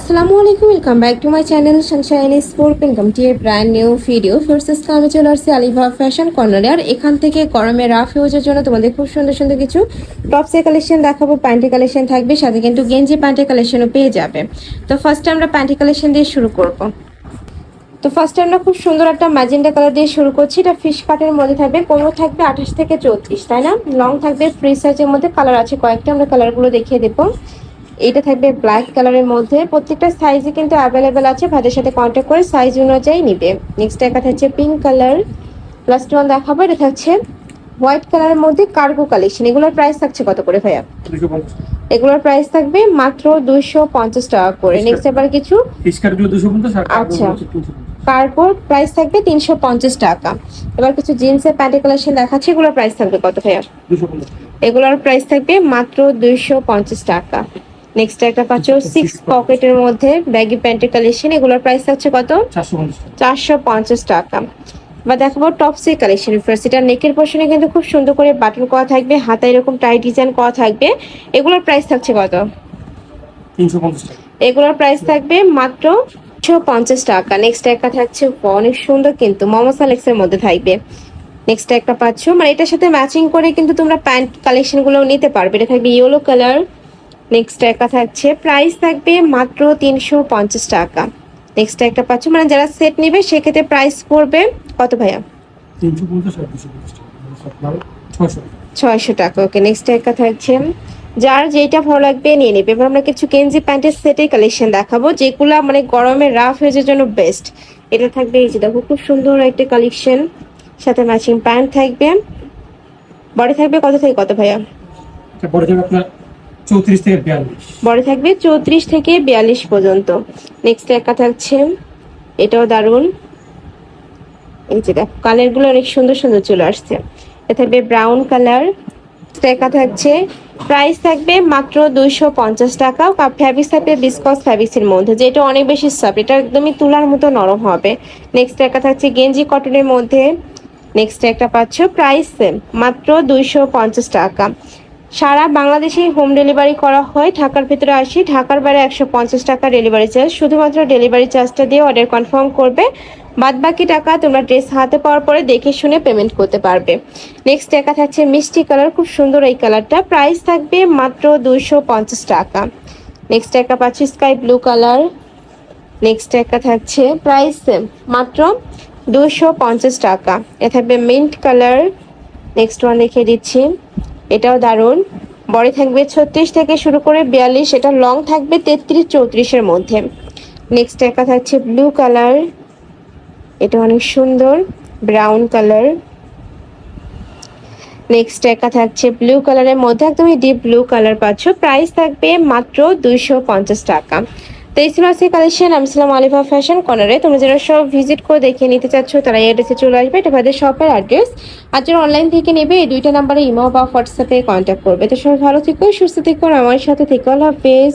আসসালামু আলাইকুম, welcome back to my channel Sunshine sport. Welcome to A brand new video. First আমি চলে আসছি আলিভা ফ্যাশন কর্নারে। আর এখান থেকে গরমে রাফ ইউজের জন্য তোমাদের খুব সুন্দর সুন্দর কিছু টপসের কালেকশন দেখাবো। প্যান্টের কালেকশন থাকবে, সাথে কিন্তু গেঞ্জি প্যান্টের কালেকশনও পেয়ে যাবে। তো ফার্স্টে আমরা প্যান্টের কালেকশন দিয়ে শুরু করব। তো ফার্স্টে আমরা খুব সুন্দর একটা ম্যাজেন্ডা কালার দিয়ে শুরু করছি। এটা ফিশ কাটের মধ্যে থাকবে, পনেরো থাকবে 28 থেকে 34, তাই না? লং থাকবে, ফ্রি সাইজের মধ্যে কালার আছে কয়েকটা, আমরা কালারগুলো দেখিয়ে দেবো। এটা থাকবে ব্ল্যাক কালারের মধ্যে, প্রত্যেকটা সাইজে কিন্তু অ্যাভেলেবেল আছে, ভাইদের সাথে কন্ট্যাক্ট করে সাইজ অনুযায়ী নিবে। নেক্সট একটা থাকছে পিঙ্ক কালার, লাস্ট ওয়ান দেখাবো। এটা থাকছে হোয়াইট কালারের মধ্যে কার্গো কালেকশন। এগুলোর প্রাইস থাকছে কত করে ভাইয়া? এগুলোর প্রাইস থাকবে মাত্র 250 টাকা করে। নেক্সট এবার কিছু আচ্ছা, কার্গোর প্রাইস থাকবে 350 টাকা। এবার কিছু জিন্সের প্যান্টের কালেকশন দেখাচ্ছি, এগুলোর প্রাইস থাকবে কত ভাইয়া? এগুলোর প্রাইস থাকবে মাত্র 250 টাকা। নেক্সট একটা পাচ্ছ 6 পকেটের মধ্যে ব্যাগি প্যান্টের কালেকশন, এগুলোর প্রাইস থাকছে কত? 450 টাকা। বা দেখাবো টপসের কালেকশন। ফার্স্ট এটা নেকের পোর্শনে কিন্তু খুব সুন্দর করে বাটন করা থাকবে, হাতে এরকম টাই ডিজাইন করা থাকবে। এগুলোর প্রাইস থাকছে কত? 350 টাকা। এগুলোর প্রাইস থাকবে মাত্র 150 টাকা। নেক্সট একটা থাকছে অনেক সুন্দর, কিন্তু মোমো সালেক্সের মধ্যে থাকবে। নেক্সট একটা পাচ্ছ, মানে এটার সাথে ম্যাচিং করে কিন্তু তোমরা প্যান্ট কালেকশন গুলো নিতে পারবে। এটা থাকবে ইয়েলো কালার। নেক্সট একটা থাকছে, প্রাইস থাকবে মাত্র 350 টাকা। নেক্সট একটা পাচ্ছ, মানে যারা সেট নিবে সেক্ষেত্রে প্রাইস পড়বে কত ভাইয়া? 600 টাকা। ওকে, নেক্সট একটা থাকছে, যার যেটা ভালো লাগবে নিয়ে নেবে। এবার আমরা কিছু গেঞ্জি প্যান্টের সেটের কালেকশন দেখাবো, যেগুলা মানে গরমে রাফ হয়ে জন্য বেস্ট। এটা থাকবে, এই যে দেখো খুব সুন্দর একটা কালেকশন, সাথে ম্যাচিং প্যান্ট থাকবে। বডি থাকবে কত থেকে কত ভাইয়া? বড় থাকবে আপনার 34 থেকে 42। বডি থাকবে 34 থেকে 42 পর্যন্ত। নেক্সট একটা থাকছে, এটাও দারুন। এই যে দেখো কালার গুলো অনেক সুন্দর সুন্দর চলে আসছে। এটা থাকবে ব্রাউন কালার। একটা থাকছে, প্রাইস থাকবে মাত্র 250 টাকা। ফ্যাব্রিক্স থাকবে বিসকস ফ্যাব্রিক্সের মধ্যে, যেটা অনেক বেশি সফট, এটা একদমই তুলার মতো নরম হবে। নেক্সট একটা থাকছে গেঞ্জি কটনের মধ্যে। নেক্সট একটা পাচ্ছ, প্রাইস সেম মাত্র 250 টাকা। সারা বাংলাদেশে হোম ডেলিভারি করা হয়। ঢাকার ভিতরে আসি, ঢাকার বাইরে 150 টাকা ডেলিভারি চার্জ। শুধুমাত্র ডেলিভারি চার্জটা দিয়ে অর্ডার কনফার্ম করবে, বাদ বাকি টাকা তোমরা ড্রেস হাতে পাওয়ার পরে দেখে শুনে পেমেন্ট করতে পারবে। নেক্সট একটা থাকছে মিষ্টি কালার, খুব সুন্দর এই কালারটা, প্রাইস থাকবে মাত্র 250 টাকা। নেক্সট একটা পাচ্ছি স্কাই ব্লু কালার। নেক্সট একটা থাকছে, প্রাইস সেম মাত্র 250 টাকা। এ থাকবে মিন্ট কালার। নেক্সট ওয়ান দেখিয়ে দিচ্ছি, এটাও দারুন। বডি থাকবে 36 থেকে শুরু করে 42, এটা লং থাকবে 33 34-এর মধ্যে। নেক্সট একটা থাকছে ব্লু কালার, এটা অনেক সুন্দর, ব্রাউন কালার। নেক্সট একটা থাকছে ব্লু কালারের মধ্যে, একদমই ডিপ ব্লু কালার পাচ্ছ, প্রাইস থাকবে মাত্র 250 টাকা। তো এই ছিল আজকে কালেকশন। আমি ছিলাম আলিভা ফ্যাশন কর্নারে। তোমরা যারা সব ভিজিট করে দেখে নিতে চাচ্ছ তারা এই অ্যাড্রেসে চলে আসবে, এটা ভাইদের শপের অ্যাড্রেস। আর যারা অনলাইন থেকে নেবে এই দুইটা নাম্বারে ইমো বা হোয়াটসঅ্যাপে কন্ট্যাক্ট করবে। তো সবাই ভালো থেকো, সুস্থ থেকো, আমার সাথে থেকো। আল্লাহ হাফেজ।